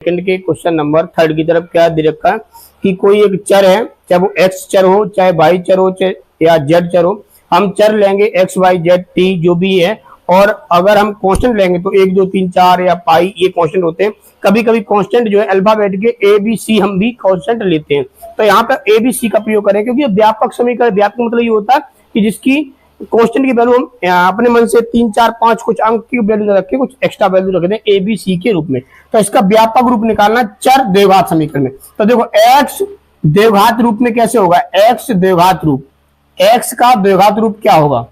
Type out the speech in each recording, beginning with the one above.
Second के question number 3 की तरफ क्या दे रखा है कि कोई एक चर है, चाहे वो एक्स चर हो, चाहे वाई चर हो, चाहे या जेड चर हो। हम चर लेंगे एक्स वाई जेड टी जो भी है, और अगर हम कांस्टेंट लेंगे तो 1 2 3 4 या पाई, ये कांस्टेंट होते हैं। कभी कभी कांस्टेंट जो है अल्फाबेट के ए बी सी हम भी कांस्टेंट लेते हैं, तो यहाँ पे ए बी सी का प्रयोग करें, क्योंकि व्यापक समीकरण, व्यापक मतलब ये होता है कि जिसकी कांस्टेंट की वैल्यू हम अपने मन से 3 4 5 कुछ अंक की वैल्यू रख के कुछ एक्स्ट्रा वैल्यू रख दें ए बी सी के रूप में। तो इसका व्यापक रूप निकालना चर द्विघात समीकरण में। तो देखो एक्स द्विघात रूप में कैसे होगा, एक्स द्विघात रूप, एक्स का द्विघात रूप क्या होगा,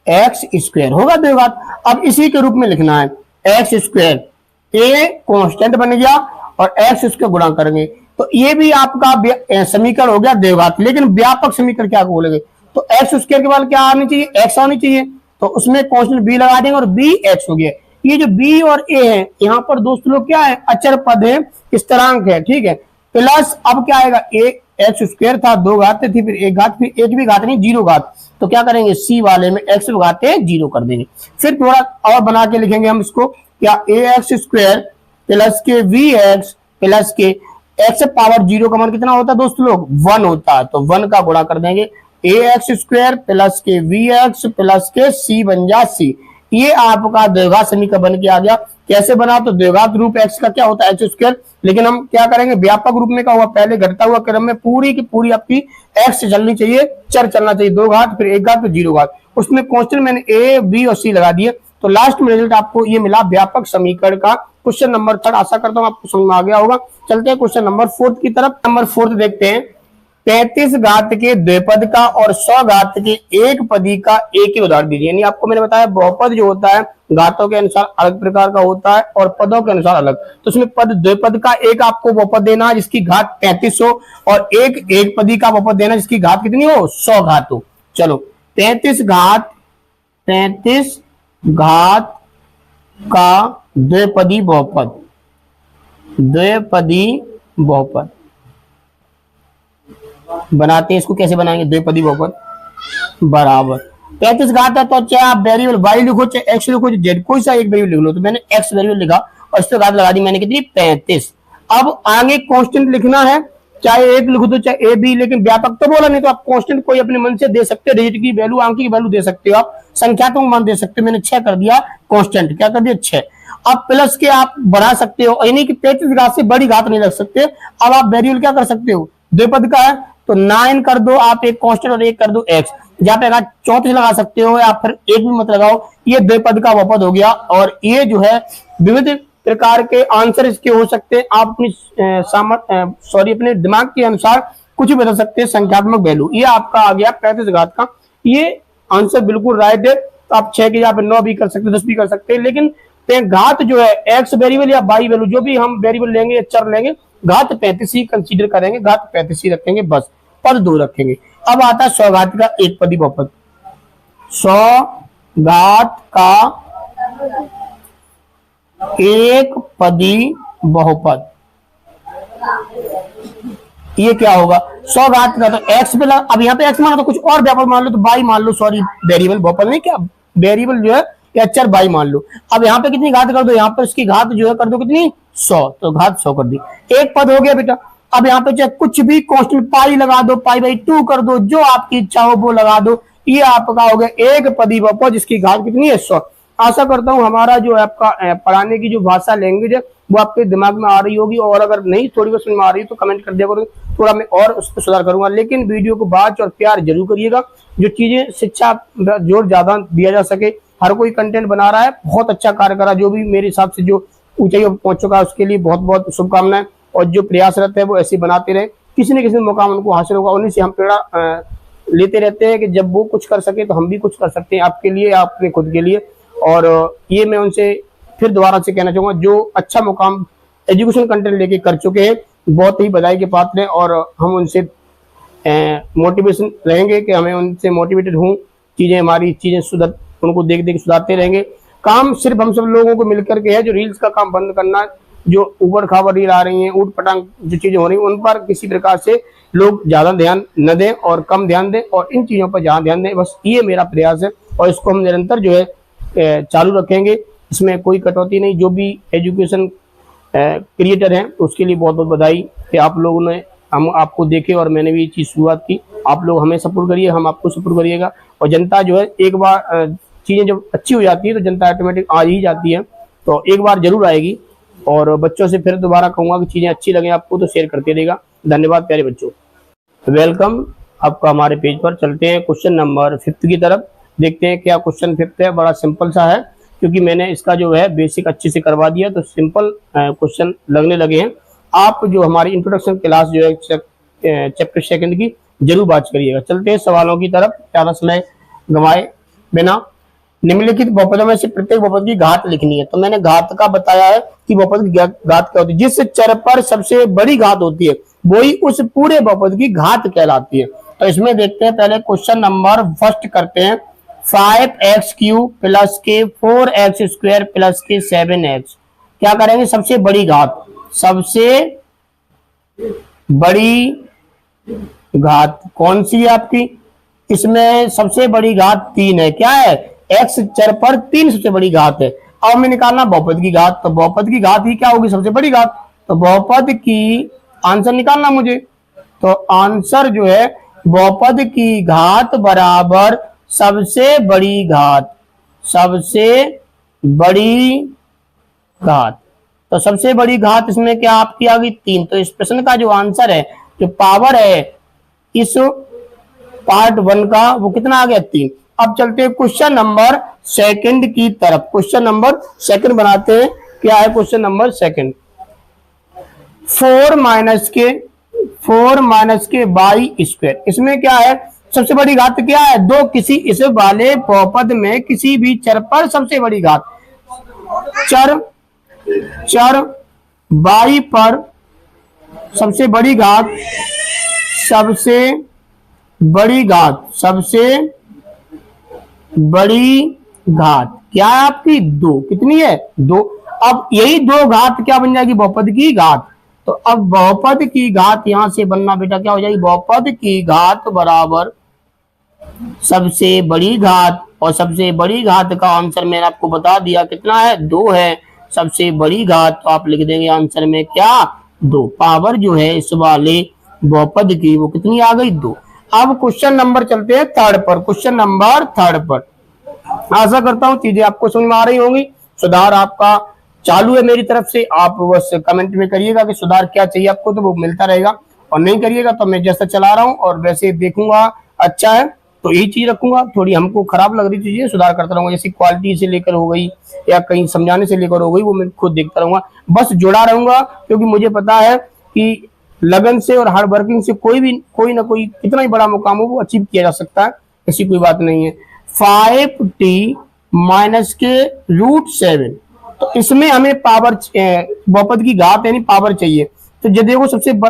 एक्स स्क्वायर होगा द्विघात। अब इसी के रूप में लिखना है एक्स स्क्वायर, ए कांस्टेंट बन गया और एक्स स्क्वायर गुणा करेंगे, तो ये भी आपका समीकरण हो गया द्विघात। लेकिन व्यापक समीकरण क्या बोलेंगे, तो एक्स स्क्वायर के बाद क्या आनी चाहिए, एक्स आनी चाहिए, तो उसमें कांस्टेंट बी लगा देंगे और बी एक्स हो गया। ये जो बी और ए है, यहाँ पर दोस्त लोग क्या है, अचर पद है, स्थिरांक है, ठीक है। प्लस अब क्या आएगा, ए एक्स स्क्वायर था, 2 घात थी, फिर एक घात, फिर एक भी घात नहीं, 0 घात, तो क्या करेंगे सी वाले में एक्स घाते 0 कर देंगे। फिर थोड़ा और बना के लिखेंगे हम इसको, क्या ए एक्स स्क्वायर प्लस के वी एक्स प्लस के एक्स पावर 0 का मान कितना होता है दोस्त लोग, 1 होता है, तो 1 का गुणा कर देंगे, ए एक्स स्क्वायर प्लस के वी एक्स प्लस के सी बन जा सी। ये आपका द्विघात समीकरण बन के आ गया। कैसे बना, तो द्विघात रूप एक्स का क्या होता है एक्स स्क्वायर, लेकिन हम क्या करेंगे व्यापक रूप में क्या हुआ, पहले घटता हुआ क्रम में पूरी की पूरी आपकी एक्स चलनी चाहिए, चर चलना चाहिए, 2 घात फिर 1 घात फिर 0 घात, उसमें कांस्टेंट मैंने ए बी और सी लगा दिए, तो लास्ट में रिजल्ट आपको ये मिला व्यापक समीकरण का। क्वेश्चन नंबर 3 आशा करता हूं आपको समझ में आ गया होगा। चलते हैं क्वेश्चन नंबर 4 की तरफ। नंबर 4 देखते हैं, 33 घात के द्विपद का और 100 घात के एक पदी का एक ही उदाहरण दीजिए। यानी आपको मैंने बताया बहुपद जो होता है घातों के अनुसार अलग प्रकार का होता है और पदों के अनुसार अलग, तो उसमें पद द्विपद का एक आपको बहुपद देना है जिसकी घात 33 हो, और एक पदी का बहुपद देना जिसकी घात कितनी हो, 100 घात हो। चलो 33 घात का द्विपदी बहुपद, द्विपदी बहुपद बनाते हैं। इसको कैसे बनाएंगे, द्विपदी बहुपद बराबर 33 घात है, तो चाहे आप वेरिएबल वाई लिखो, चाहे एक्स लिखो, चाहे जेड, कोई सा एक वेरिएबल लिख लो। तो मैंने एक्स वेरिएबल लिखा और इस पे घात लगा दी मैंने कितनी, 35। अब आगे कांस्टेंट लिखना है, चाहे एक लिखो तो चाहे ए बी, लेकिन व्यापक तो बोला नहीं, तो आप कांस्टेंट कोई अपने मन से दे सकते हो, डिजिट की वैल्यू, अंक की वैल्यू दे सकते हो, आप संख्यात्मक मान दे सकते हो। मैंने 6 कर दिया कांस्टेंट, क्या कर दिया 6। अब प्लस के आप बढ़ा सकते हो, यानी कि 35 घात से बड़ी घात नहीं रख सकते। अब आप वेरिएबल क्या कर सकते हो, द्विपद का है तो 9 कर दो आप, एक कांस्टेंट और एक कर दो एक्स, जहां पे 34 लगा सकते हो, या फिर एक भी मत लगाओ, ये द्विपद का बहुपद हो गया। और ये जो है विविध प्रकार के आंसर इसके हो सकते हैं, आप अपनी अपने दिमाग के अनुसार कुछ भी बदल सकते हैं संख्यात्मक वैल्यू। ये आपका आ गया 35 घात का, ये आंसर बिल्कुल राइट है। तो आप 6 के यहाँ पे 9 भी कर सकते हैं, 10 भी कर सकते हैं, लेकिन घात जो है एक्स वेरिएबल या वाई वैल्यू जो भी हम वेरिएबल लेंगे या चर लेंगे, घात 35 ही कंसीडर करेंगे, घात 35 ही रखेंगे, बस पद 2 रखेंगे। अब आता है 100 घात का एक पदी बहुपद, 100 घात का एक पदी बहुपद, ये क्या होगा 100 घात का, तो एक्स पे अब यहाँ पे एक्स मानो तो कुछ और व्यापक मान लो, तो बाई मान लो, सॉरी वेरिएबल बहुपद नहीं, क्या वेरिएबल जो है या चर बाई मान लो। अब यहाँ पे कितनी घात कर दो, यहाँ पर इसकी घात जो है कर दो कितनी 100, तो घात 100 कर दी, एक पद हो गया बेटा। अब यहाँ पे चाहे कुछ भी कांस्टेंट पाई लगा दो, पाई बाई 2 कर दो, जो आपकी इच्छा हो वो लगा दो, ये आपका हो गया एक पदी बहुपद जिसकी घात कितनी है 100। आशा करता हूँ हमारा जो आपका पढ़ाने की जो भाषा लैंग्वेज है वो आपके दिमाग में आ रही होगी, और अगर नहीं थोड़ी बहुत समझ में आ रही है तो कमेंट कर दिया करो, थोड़ा मैं और उस पर सुधार करूंगा। लेकिन वीडियो को बात और प्यार जरूर करिएगा, जो चीजें शिक्षा जोर ज्यादा दिया जा सके। हर कोई कंटेंट बना रहा है, बहुत अच्छा कार्य करा, जो भी मेरे हिसाब से जो ऊंचाई पर पहुंच चुका है उसके लिए बहुत बहुत शुभकामनाएं, और जो प्रयासरत है वो ऐसे बनाते रहे, किसी न किसी मुकाम उनको हासिल होगा। उन्हीं से हम प्रेरणा लेते रहते हैं कि जब वो कुछ कर सके तो हम भी कुछ कर सकते हैं, आपके लिए, अपने खुद के लिए। और ये मैं उनसे फिर दोबारा से कहना चाहूंगा, जो अच्छा मुकाम एजुकेशन कंटेंट लेके कर चुके हैं बहुत ही बधाई के पात्र हैं, और हम उनसे मोटिवेशन रहेंगे कि हमें उनसे मोटिवेटेड हूँ, चीजें हमारी चीजें सुधर, उनको देख देख सुधारते रहेंगे। काम सिर्फ हम सब लोगों को मिलकर के है, जो रील्स का काम बंद करना, जो ऊबड़ खाबड़ रील आ रही हैं, ऊट पटांग जो चीजें हो रही हैं, उन पर किसी प्रकार से लोग ज्यादा ध्यान न दें और कम ध्यान दें, और इन चीजों पर ज्यादा ध्यान दें, बस ये मेरा प्रयास है। और इसको हम निरंतर जो है चालू रखेंगे, इसमें कोई कटौती नहीं। जो भी एजुकेशन क्रिएटर हैं, उसके लिए बहुत बहुत बधाई कि आप लोगों ने हम आपको देखे और मैंने भी ये चीज़ शुरुआत की। आप लोग हमें सपोर्ट करिए, हम आपको सपोर्ट करिएगा। और जनता जो है एक बार चीज़ें जब अच्छी हो जाती है तो जनता ऑटोमेटिक आ ही जाती है, तो एक बार जरूर आएगी। और बच्चों से फिर दोबारा कहूँगा कि चीज़ें अच्छी लगे आपको तो शेयर करते रहेगा। धन्यवाद प्यारे बच्चों, वेलकम आपका हमारे पेज पर। चलते हैं क्वेश्चन नंबर 5 की तरफ, देखते हैं क्या क्वेश्चन 5 है। बड़ा सिंपल सा है क्योंकि मैंने इसका जो है बेसिक अच्छे से करवा दिया, तो सिंपल क्वेश्चन लगने लगे हैं। आप जो हमारी इंट्रोडक्शन क्लास जो है चैप्टर 2 की जरूर बात करिएगा। चलते हैं सवालों की तरफ, ज्यादा समय गंवाए बिना। निम्नलिखित बहुपदों में से प्रत्येक बहुपद की घात लिखनी है। तो मैंने घात का बताया है कि बहुपद की घात क्या होती है। जिस चर पर सबसे बड़ी घात होती है वही उस पूरे बहुपद की घात कहलाती है। तो इसमें देखते हैं, पहले क्वेश्चन नंबर फर्स्ट करते हैं। 5x³ प्लस के 4x² प्लस के 7x, क्या करेंगे? सबसे बड़ी घात, सबसे बड़ी घात कौन सी है आपकी? इसमें सबसे बड़ी घात 3 है। क्या है? x चर पर 3 सबसे बड़ी घात है। अब हमें निकालना बहुपद की घात, तो बहुपद की घात ही क्या होगी? सबसे बड़ी घात। तो बहुपद की आंसर निकालना मुझे, तो आंसर जो है बहुपद की घात बराबर सबसे बड़ी घात, सबसे बड़ी घात। तो सबसे बड़ी घात इसमें क्या आपकी आ गई? 3। तो इस प्रश्न का जो आंसर है, जो पावर है इस पार्ट 1 का, वो कितना आ गया? 3। अब चलते हैं क्वेश्चन नंबर 2 की तरफ। क्वेश्चन नंबर 2 बनाते हैं। क्या है क्वेश्चन नंबर 2? 4 माइनस के y²। इसमें क्या है? सबसे बड़ी घात क्या है? 2। किसी इस वाले बहुपद में किसी भी चर पर सबसे बड़ी घात, चर y पर सबसे बड़ी घात, सबसे बड़ी घात, सबसे बड़ी घात क्या है आपकी? 2। कितनी है? 2। अब यही 2 घात क्या बन जाएगी? बहुपद की घात। तो अब बहुपद की घात यहां से बनना बेटा क्या हो जाएगी? बहुपद की घात बराबर सबसे बड़ी घात, और सबसे बड़ी घात का आंसर मैंने आपको बता दिया कितना है? 2 है सबसे बड़ी घात। तो आप लिख देंगे आंसर में क्या? 2। पावर जो है इस वाले बहुपद की वो कितनी आ गई? 2। अब क्वेश्चन नंबर चलते हैं 3 पर। क्वेश्चन नंबर 3 पर आशा करता हूं चीजें आपको समझ में आ रही होंगी। सुधार आपका चालू है मेरी तरफ से, आप बस कमेंट में करिएगा कि सुधार क्या चाहिए आपको, तो वो मिलता रहेगा। और नहीं करिएगा तो मैं जैसा चला रहा हूं और वैसे देखूंगा, अच्छा है तो यही चीज रखूंगा। थोड़ी हमको खराब लग रही चीजें सुधार करता रहूंगा, जैसे क्वालिटी से लेकर हो गई या कहीं समझाने से लेकर हो गई, वो मैं खुद देखता रहूंगा। बस जुड़ा रहूंगा क्योंकि मुझे पता है कि लगन से और हार्ड वर्किंग से कोई ना कोई कितना ही बड़ा मुकाम हो वो अचीव किया जा सकता है, ऐसी कोई बात नहीं है। 5t माइनस के √7, तो इसमें हमें पावर बहुपद की घात यानी पावर चाहिए। तो जो देखो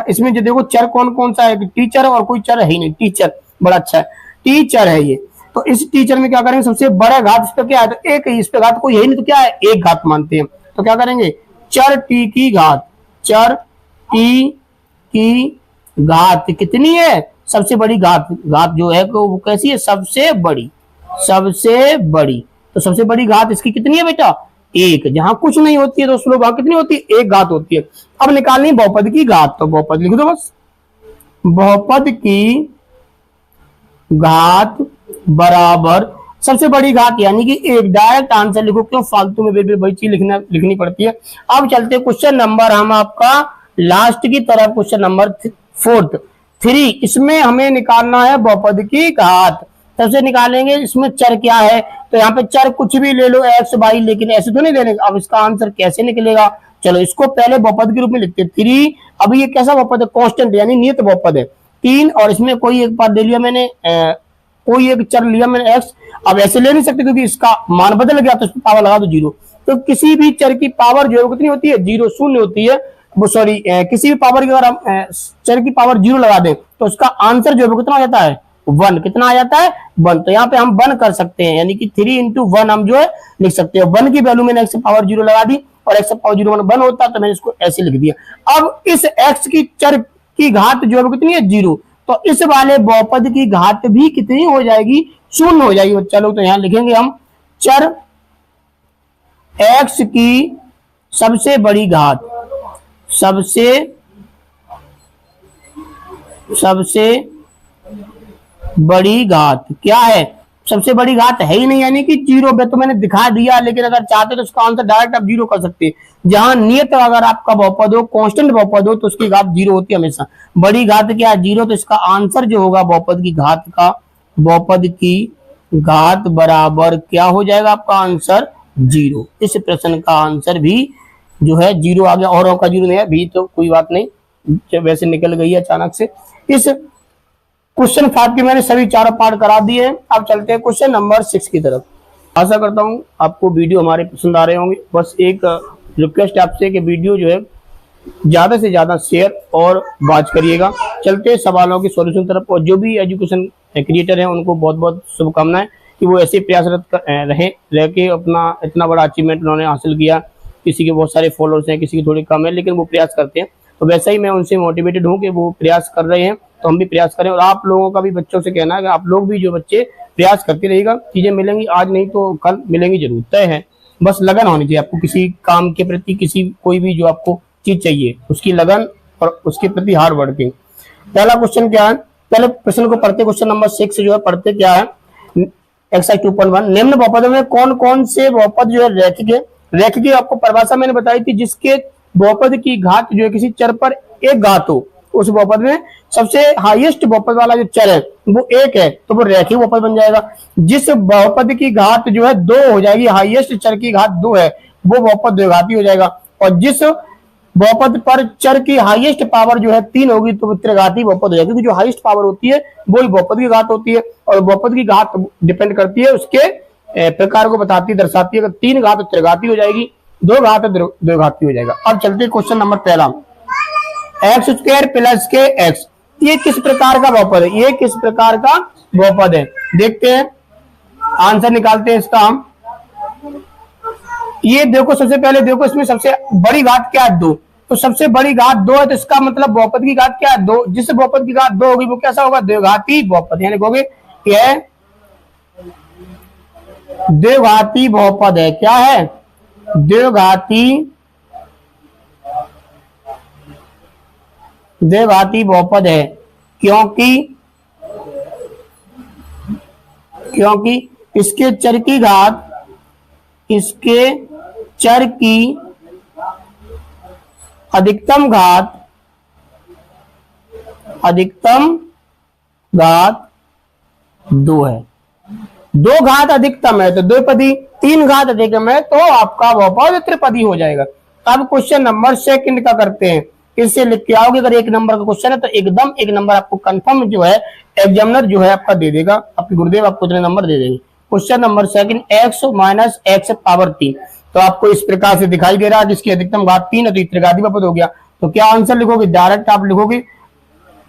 इसमें जो देखो चर कौन कौन सा है? टीचर और कोई चर है ही नहीं। टीचर बड़ा अच्छा है, टीचर है ये। तो इस टीचर में क्या करेंगे? सबसे बड़ा घात इस पर क्या है? तो एक ही, इस पे घात कोई है नहीं तो क्या है? एक घात मानते हैं। तो क्या करेंगे? चर t की घात, चर t की घात कितनी है? सबसे बड़ी घात। घात जो है वो कैसी है? सबसे बड़ी, सबसे बड़ी। तो सबसे बड़ी घात इसकी कितनी है बेटा? 1। जहां कुछ नहीं होती है तो उसमें वहां कितनी होती है? 1 घात होती है। अब निकालनी बहुपद की घात, तो बहुपद लिख दो बस। बहुपद की घात बराबर सबसे बड़ी घात यानी कि 1। डायरेक्ट आंसर लिखो, क्यों फालतू में बेबी वही चीज लिखनी पड़ती है। अब चलते क्वेश्चन नंबर हम आपका लास्ट की तरफ, क्वेश्चन नंबर 3। इसमें हमें निकालना है बहुपद की घात। सबसे निकालेंगे इसमें चर क्या है? तो यहाँ पे चर कुछ भी ले लो x y, लेकिन ऐसे तो नहीं देने। अब इसका आंसर कैसे निकलेगा? चलो इसको पहले बहुपद के रूप में लिखते हैं 3। अब ये कैसा बहुपद है? कांस्टेंट यानी नियत बहुपद है 3, और इसमें कोई एक बार दे लिया मैंने, कोई एक चर लिया मैंने x। अब ऐसे ले नहीं सकते क्योंकि इसका मान बदल गया, तो इसमें पावर लगा दो 0। तो किसी भी चर की पावर जो है कितनी होती है? 0, शून्य होती है वो। सॉरी, किसी भी पावर की अगर हम चर की पावर 0 लगा दें तो उसका आंसर जो है कितना आ जाता है? 1। कितना आ जाता है? 1। तो यहाँ पे हम 1 कर सकते हैं, यानी कि 3 × 1 हम जो है लिख सकते हैं। 1 की वैल्यू मैंने x पावर 0 लगा दी, और x पावर 0 1 होता है, तो मैंने इसको ऐसे लिख दिया। अब इस x की चर की घात जो है कितनी है? 0। तो इस वाले बहुपद की घात भी कितनी हो जाएगी? 0 हो जाएगी। चलो तो यहां लिखेंगे हम चर x की सबसे बड़ी घात, सबसे सबसे बड़ी घात क्या है? सबसे बड़ी घात है ही नहीं, यानी कि जीरो पे तो मैंने दिखा दिया, लेकिन अगर चाहते तो उसका आंसर डायरेक्ट आप जीरो कर सकते हैं। जहां नियत अगर आपका बहुपद हो, कांस्टेंट बहुपद हो, तो उसकी घात जीरो होती है हमेशा। बड़ी घात क्या है? जीरो। तो इसका आंसर जो होगा बहुपद की घात का, बहुपद की घात बराबर क्या हो जाएगा आपका आंसर? जीरो। इस प्रश्न का आंसर भी जो है जीरो आ गया, और का जीरो नहीं है भी, तो कोई बात नहीं, वैसे निकल गई है अचानक से। इस क्वेश्चन 5 के मैंने सभी चारों पार्ट करा दिए हैं। अब चलते हैं क्वेश्चन नंबर 6 की तरफ। आशा करता हूं आपको वीडियो हमारे पसंद आ रहे होंगे। बस एक रिक्वेस्ट आपसे कि वीडियो जो है ज्यादा से ज्यादा शेयर और वॉच करिएगा। चलते हैं सवालों की सॉल्यूशन तरफ। और जो भी एजुकेशन क्रिएटर हैं उनको बहुत बहुत शुभकामनाएं कि वो ऐसे प्रयासरत रह के अपना इतना बड़ा अचीवमेंट उन्होंने हासिल किया। किसी के बहुत सारे फॉलोअर्स हैं, किसी के थोड़े कम है, लेकिन वो प्रयास करते हैं। तो वैसा ही मैं उनसे मोटिवेटेड हूँ कि वो प्रयास कर रहे हैं, तो हम भी प्रयास करें। और आप लोगों का भी बच्चों से कहना है कि आप लोग भी, जो बच्चे, प्रयास करते रहिएगा। चीजें मिलेंगी, आज नहीं तो कल मिलेंगी जरूर, तय है। बस लगन होनी चाहिए आपको किसी काम के प्रति, किसी कोई भी जो आपको चीज चाहिए उसकी लगन और उसके प्रति हार्ड वर्किंग। पहला क्वेश्चन क्या है? पहले प्रश्न को पढ़ते, क्वेश्चन नंबर 6 जो है पढ़ते क्या है। एक्सरसाइज 2.1, निम्न बहुपदों में कौन कौन से बहुपद जो है रैखिक है? रैखिक की आपको परिभाषा मैंने बताई थी, जिसके बहुपद की घात जो है किसी चर पर एक घात हो, उस बहुपद में सबसे हाईएस्ट बहुपद वाला जो चर है वो एक है, तो वो रैखिक बहुपद बन जाएगा। जिस बहुपद की घात जो है 2 हो जाएगी, हाईएस्ट चर की घात 2 है, वो बहुपद द्विघाती हो जाएगा। और जिस बहुपद पर चर की हाईएस्ट पावर जो है 3 होगी, तो वो त्रिघाती बहुपद हो जाएगी, क्योंकि जो हाईएस्ट पावर होती है वो ही बहुपद की घात होती है। और बहुपद की घात डिपेंड करती है उसके प्रकार को बताती, दर्शाती है। अगर 3 घात तो त्रिघाती हो जाएगी, 2 घात द्विघाती हो जाएगा। अब चलते क्वेश्चन नंबर पहला, एक्स स्क्वायर प्लस के एक्स, ये किस प्रकार का बहुपद है? ये किस प्रकार का बहुपद है? देखते हैं, आंसर निकालते हैं इसका हम। ये देखो, सबसे पहले देखो, इसमें सबसे बड़ी घात क्या है? 2। तो सबसे बड़ी घात 2 है, तो इसका मतलब बहुपद की घात क्या है? 2। जिस बहुपद की घात 2 होगी वो कैसा होगा? द्विघाती बहुपद। यानी कहोगे यह द्विघाती बहुपद है। क्या है? द्विघाती बहुपद है। क्योंकि इसके चर की घात, इसके चर की अधिकतम घात 2 है। 2 घात अधिकतम है तो द्विपदी, 3 घात अधिकतम है तो आपका बहुपद त्रिपदी हो जाएगा। अब क्वेश्चन नंबर 2 का करते हैं। इससे लिख के आओगे, अगर 1 नंबर का क्वेश्चन है तो एकदम 1 नंबर आपको कंफर्म जो है एग्जामिनर जो है आपका दे देगा, आपके गुरुदेव आपको इतने नंबर दे देंगे। Question number 2, x minus x power 3। तो आपको इस प्रकार से दिखाई दे रहा है, जिसकी अधिकतम घात 3 है, तो त्रिघाती बहुपद हो गया। तो क्या आंसर लिखोगे? डायरेक्ट आप लिखोगे।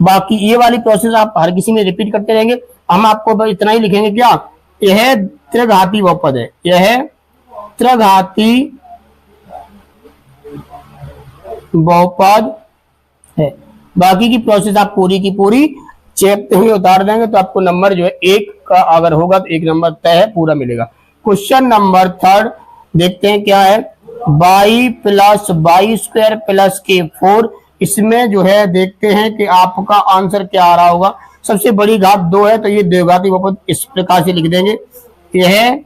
बाकी ये वाली प्रोसेस आप हर किसी में रिपीट करते रहेंगे। हम आपको इतना ही लिखेंगे, क्या? यह त्रिघाती बहुपद है, यह त्रिघाती बहुपद है। बाकी की प्रोसेस आप पूरी की पूरी चेक ही उतार देंगे, तो आपको नंबर जो है 1 का अगर होगा तो 1 नंबर तय है, पूरा मिलेगा। क्वेश्चन नंबर 3 देखते हैं क्या है। y plus y square plus के 4, इसमें जो है देखते हैं कि आपका आंसर क्या आ रहा होगा। सबसे बड़ी घात 2 है, तो ये द्विघाती बहुपद इस प्रकार से लिख देंगे। यह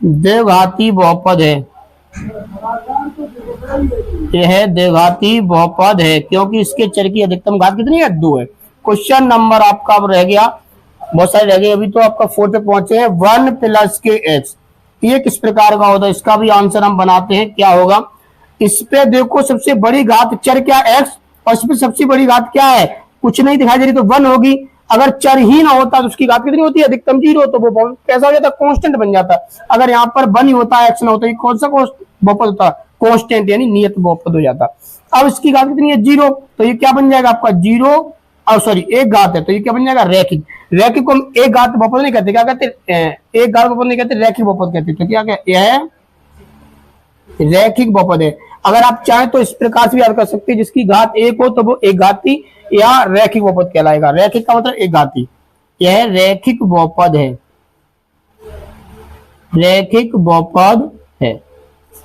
द्विघाती बहुपद है, यह द्विघाती बहुपद है, क्योंकि इसके चर की अधिकतम घात कितनी है? 2 है। क्वेश्चन नंबर आपका अब रह गया, बहुत सारे रह गए, अभी तो आपका 4 पे पहुंचे हैं। 1 प्लस के एक्स, ये किस प्रकार का होता है? इसका भी आंसर हम बनाते हैं। क्या होगा? इस पे देखो, सबसे बड़ी घात चर क्या? एक्स, और इसमें सबसे बड़ी घात क्या है? कुछ नहीं दिखाई दे रही, तो 1 होगी। अगर चर ही ना होता तो उसकी घात कितनी होती है? अधिकतम 0, तो वो कैसा हो जाता? कांस्टेंट बन जाता। अगर यहाँ पर 1 ही होता, एक्स ना होता, ये कौन सा बहुपद होता? कांस्टेंट, यानी नियत बहुपद हो जाता। अब इसकी घात कितनी है? 0, तो ये क्या बन जाएगा आपका? 0, और सॉरी 1 घात है, तो ये क्या बन जाएगा? रैखिक। रैखिक को हम 1 घात बहुपद नहीं कहते, क्या कहते? 1 घात बहुपद नहीं कहते, रैखिक बहुपद कहते। तो क्या यह रैखिक बहुपद है। अगर आप चाहें तो इस प्रकार से भी याद कर सकते हैं, जिसकी घात 1 हो तो वो 1 घाती या रैखिक बहुपद कहलाएगा। रैखिक का मतलब 1 घाती, यह रैखिक बहुपद है, रैखिक बहुपद है।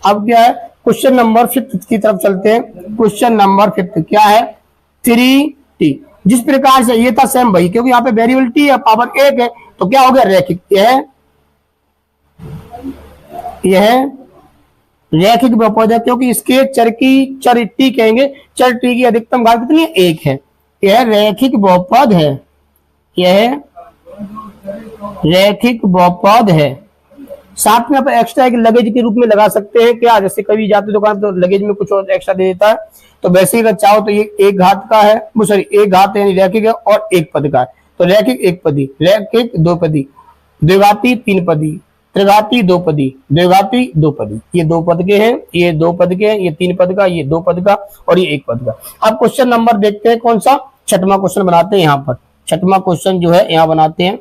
अब क्या है, क्वेश्चन नंबर 5 की तरफ चलते हैं। क्वेश्चन नंबर 5 क्या है, 3t। जिस प्रकार से ये था सेम भाई, क्योंकि यहाँ पे वेरिएबल t है, पावर 1 है, तो क्या हो गया, रैखिक। यह रैखिक बहुपद है, क्योंकि इसके चर t कहेंगे, चर t की अधिकतम घात कितनी है, 1 है। यह रैखिक बहुपद है, यह रैखिक बहुपद है। साथ में आप एक्स्ट्रा एक लगेज के रूप में लगा सकते हैं क्या, जैसे कभी जाते दुकान तो लगेज में कुछ और एक्स्ट्रा दे देता है, तो वैसे ही अगर चाहो तो ये एक घात का है, सॉरी एक घात यानी रैखिक है, और एक पद का है। तो रैखिक एक पदी, रैखिक दो पदी, द्विघाती तीन पदी, त्रिघाती दो पदी, द्विघाती दो पदी। ये दो पद के हैं, ये दो पद के हैं, ये तीन पद का, ये दो पद का, और ये एक पद का। अब क्वेश्चन नंबर देखते हैं कौन सा, छठवां क्वेश्चन बनाते हैं। यहाँ पर छठवां क्वेश्चन जो है यहाँ बनाते हैं।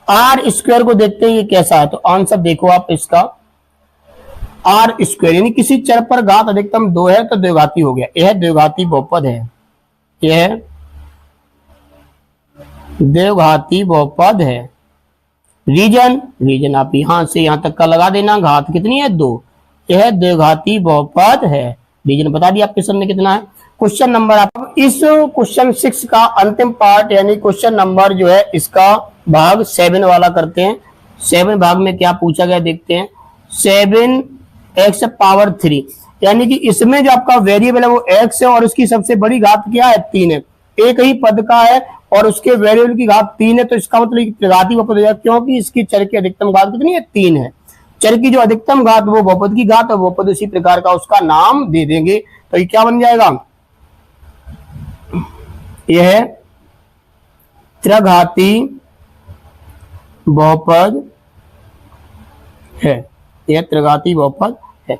आर स्क्वायर को देखते हैं ये कैसा है, तो आंसर देखो आप इसका, आर स्क्वायर यानी किसी चर पर घात अधिकतम 2 है तो द्विघाती हो गया, यह द्विघाती बहुपद है, यह द्विघाती बहुपद है। रीजन आप यहां से यहां तक का लगा देना, घात कितनी है, 2, यह द्विघाती बहुपद है। रीजन बता दिया आपके सामने कितना है। क्वेश्चन नंबर, आप इस क्वेश्चन 6 का अंतिम पार्ट यानी क्वेश्चन नंबर जो है इसका भाग 7 वाला करते हैं। 7 भाग में क्या पूछा गया देखते हैं। 7x पावर 3 यानी कि इसमें जो आपका वेरिएबल है वो x है, और उसकी सबसे बड़ी घात क्या है, 3 है। एक ही पद का है और उसके वेरिएबल की घात 3 है, तो इसका मतलब त्रिघाती बहुपद हो जाएगा, क्योंकि इसकी चर की अधिकतम घात कितनी है, 3 है। चर की जो अधिकतम घात वो बहुपद की घात, और बहुपद उसी प्रकार का उसका नाम दे देंगे। तो ये क्या बन जाएगा, यह त्रिघाती बहुपद है, यह त्रिघाती बहुपद है।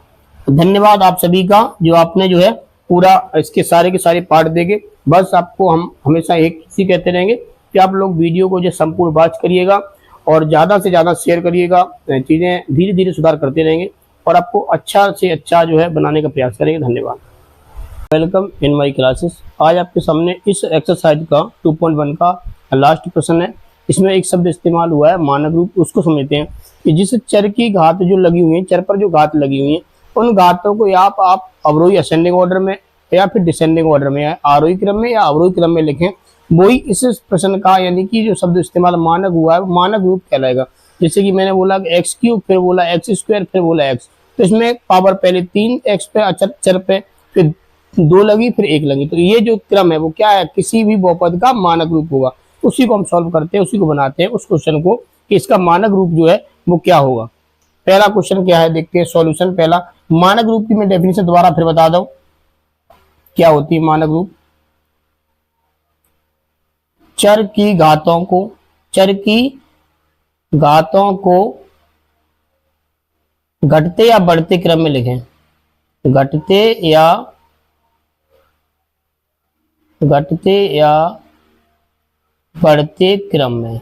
धन्यवाद आप सभी का, जो आपने जो है पूरा इसके सारे के सारे पार्ट देंगे। बस आपको हम हमेशा एक चीज कहते रहेंगे कि आप लोग वीडियो को जो संपूर्ण वॉच करिएगा और ज्यादा से ज्यादा शेयर करिएगा, चीजें धीरे धीरे सुधार करते रहेंगे और आपको अच्छा से अच्छा जो है बनाने का प्रयास करेंगे। धन्यवाद। Welcome in my classes. आज आपके सामने इस एक्सरसाइज का 2.1 का लास्ट प्रश्न है। इसमें एक शब्द इस्तेमाल हुआ है मानक रूप, उसको समझते हैं कि जिस चर की घात जो लगी हुई है, चर पर जो घात लगी हुई है, उन घातों को आप अवरोही असेंडिंग ऑर्डर में या फिर डिसेंडिंग ऑर्डर में, या आरोही क्रम में या अवरोही क्रम में लिखें। वही इस प्रश्न का यानी कि जो शब्द इस्तेमाल मानक हुआ है मानक रूप कहलाएगा। जैसे कि मैंने बोला एक्स क्यूब, फिर बोला एक्स स्क्वायर, फिर बोला एक्स, तो इसमें पावर पहले 3 एक्स पे चर पे, फिर 2 लगी, फिर 1 लगी, तो ये जो क्रम है वो क्या है, किसी भी बहुपद का मानक रूप होगा। उसी को हम सॉल्व करते हैं, उसी को बनाते हैं उस क्वेश्चन को कि इसका मानक रूप जो है वो क्या होगा। पहला क्वेश्चन क्या है देखते हैं सॉल्यूशन। पहला मानक रूप की मैं डेफिनेशन दोबारा फिर बता दूं क्या होती है मानक रूप। चर की घातों को घटते या बढ़ते क्रम में लिखें, घटते या बढ़ते क्रम में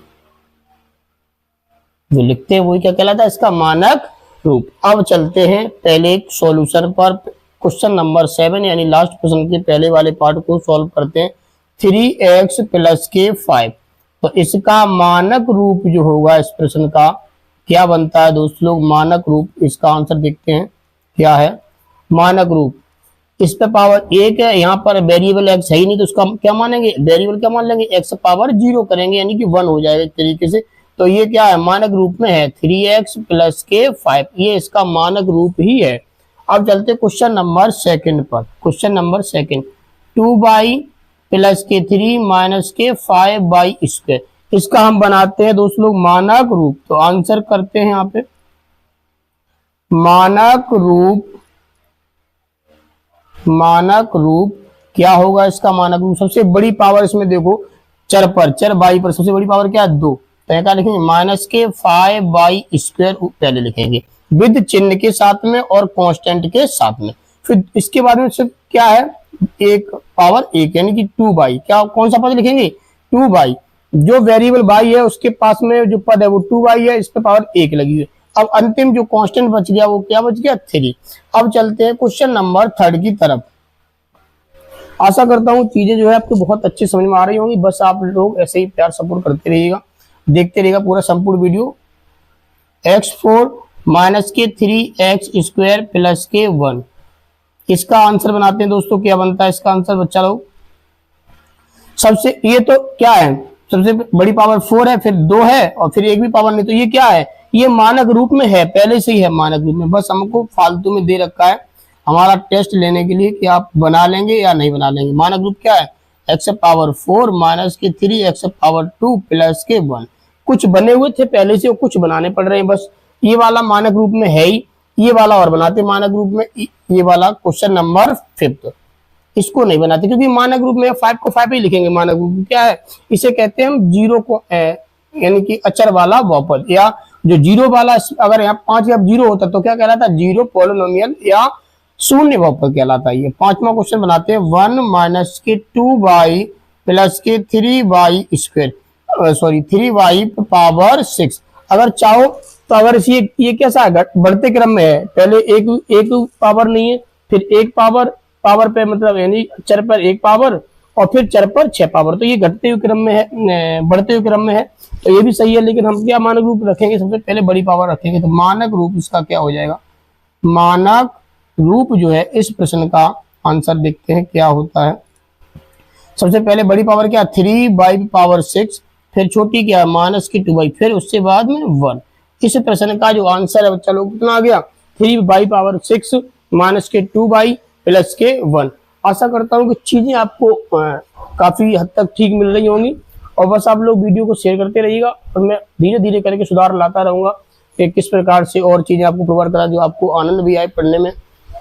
जो लिखते हैं वही क्या कहलाता है, इसका मानक रूप। अब चलते हैं पहले एक सॉल्यूशन पर। क्वेश्चन नंबर 7 यानी लास्ट प्रश्न के पहले वाले पार्ट को सॉल्व करते हैं। 3x + k 5, तो इसका मानक रूप जो होगा इस प्रश्न का क्या बनता है दोस्त लोग। मानक रूप, इसका आंसर देखते हैं क्या है मानक रूप। इस पे पावर 1 है, यहाँ पर वेरिएबल x है ही नहीं, तो उसका क्या मानेंगे, वेरिएबल क्या मान लेंगे, x पावर 0 करेंगे, यानी कि 1 हो जाएगा एक तरीके से। तो ये क्या है, मानक रूप में है 3x + k 5, ये इसका मानक रूप ही है। अब चलते क्वेश्चन नंबर 2 पर। Question number 2, 2y + k3 - k 5y², इसका हम बनाते हैं दोस्त लोग मानक रूप। तो आंसर करते हैं यहाँ पे मानक रूप क्या होगा इसका मानक रूप। सबसे बड़ी पावर इसमें देखो चर y पर सबसे बड़ी पावर क्या है, 2, तो क्या लिखेंगे -k 5y² पहले लिखेंगे विद चिन्ह के साथ में और कांस्टेंट के साथ में। फिर इसके बाद में सिर्फ क्या है, एक पावर 1 यानी कि 2y, क्या कौन सा पद लिखेंगे, 2y। जो वेरिएबल y है उसके पास में जो पद है वो 2y है, इस पे पावर 1 लगी हुई है। अब अंतिम जो कांस्टेंट बच गया वो क्या बच गया, 3। अब चलते हैं क्वेश्चन नंबर 3 की तरफ। आशा करता हूँ चीजें जो है आपको बहुत अच्छी समझ में आ रही होंगी। बस आप लोग ऐसे ही प्यार सपोर्ट करते रहिएगा, देखते रहिएगा पूरा संपूर्ण वीडियो। x4 माइनस के 3x² प्लस के 1। इसका आंसर बनाते हैं दोस्तों, क्या बनता है इसका आंसर बच्चा लोग? सबसे ये तो क्या है, सबसे बड़ी पावर 4 है, फिर 2 है और फिर एक भी पावर नहीं, तो ये क्या है, ये मानक रूप में है, पहले से ही है मानक रूप में, बस हमको फालतू में दे रखा है हमारा टेस्ट लेने के लिए कि आप बना लेंगे या नहीं बना लेंगे। मानक रूप क्या है, x पावर 4 माइनस के 3x पावर 2 प्लस के 1। कुछ बने हुए थे पहले से और कुछ बनाने पड़ रहे हैं, बस ये वाला मानक रूप में है ही, ये वाला और बनाते मानक रूप में, ये वाला क्वेश्चन नंबर 5 इसको नहीं बनाते क्योंकि मानक रूप में 5 को 5 ही लिखेंगे। मानक रूप क्या है, इसे कहते हैं हम जीरो को यानी कि अचर वाला बहुपद, या जो जीरो वाला, अगर यहाँ 5 या 0 होता तो क्या कहलाता, जीरो पॉलिनोमियल या शून्य बहुपद कहलाता है। ये 5वां क्वेश्चन बनाते हैं, 1 माइनस के 2y प्लस के 3y², सॉरी 3y पावर 6। अगर चाहो तो अगर ये कैसा है, बढ़ते क्रम में है, पहले एक पावर नहीं है, फिर एक पावर पे मतलब यानी चर पर 1 पावर और फिर चर पर 6 पावर, तो ये घटते हुए क्रम में है, बढ़ते हुए क्रम में है, तो ये भी सही है। लेकिन हम क्या मानक रूप रखेंगे, सबसे पहले बड़ी पावर रखेंगे, तो मानक रूप इसका क्या हो जाएगा, मानक रूप जो है इस प्रश्न का आंसर देखते हैं क्या होता है। सबसे पहले बड़ी पावर क्या, 3 पावर 6, फिर छोटी क्या माइनस की 2, फिर उससे बाद में 1। इस प्रश्न का जो आंसर है बच्चा लोग कितना आ गया, 3 पावर 6 माइनस के 2 प्लस के 1। आशा करता हूँ कि चीजें आपको काफी हद तक ठीक मिल रही होंगी, और बस आप लोग वीडियो को शेयर करते रहिएगा और मैं धीरे धीरे करके सुधार लाता रहूंगा कि किस प्रकार से और चीजें आपको प्रोवाइड करा जो आपको आनंद भी आए पढ़ने में,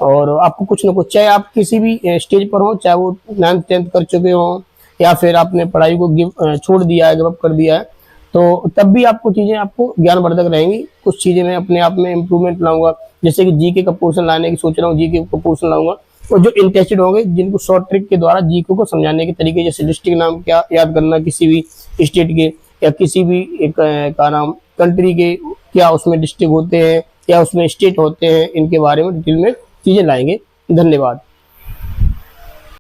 और आपको कुछ ना कुछ, चाहे आप किसी भी स्टेज पर हो, चाहे वो 9th 10th कर चुके हो या फिर आपने पढ़ाई को छोड़ दिया है, गिव अप कर दिया है, तो तब भी आपको चीजें आपको ज्ञानवर्धक रहेंगी। कुछ चीजें मैं अपने आप में इम्प्रूवमेंट लाऊंगा, जैसे कि जीके का पोर्शन लाने की सोच रहा हूँ, जीके का पोर्शन लाऊंगा, और जो इंटरेस्टेड होंगे जिनको शॉर्ट ट्रिक के द्वारा जीके को समझाने के तरीके, जैसे डिस्ट्रिक्ट नाम क्या याद करना किसी भी स्टेट के, या किसी भी एक का नाम कंट्री के, क्या उसमें डिस्ट्रिक्ट होते हैं या उसमें स्टेट होते हैं, इनके बारे में डिटेल में चीजें लाएंगे। धन्यवाद।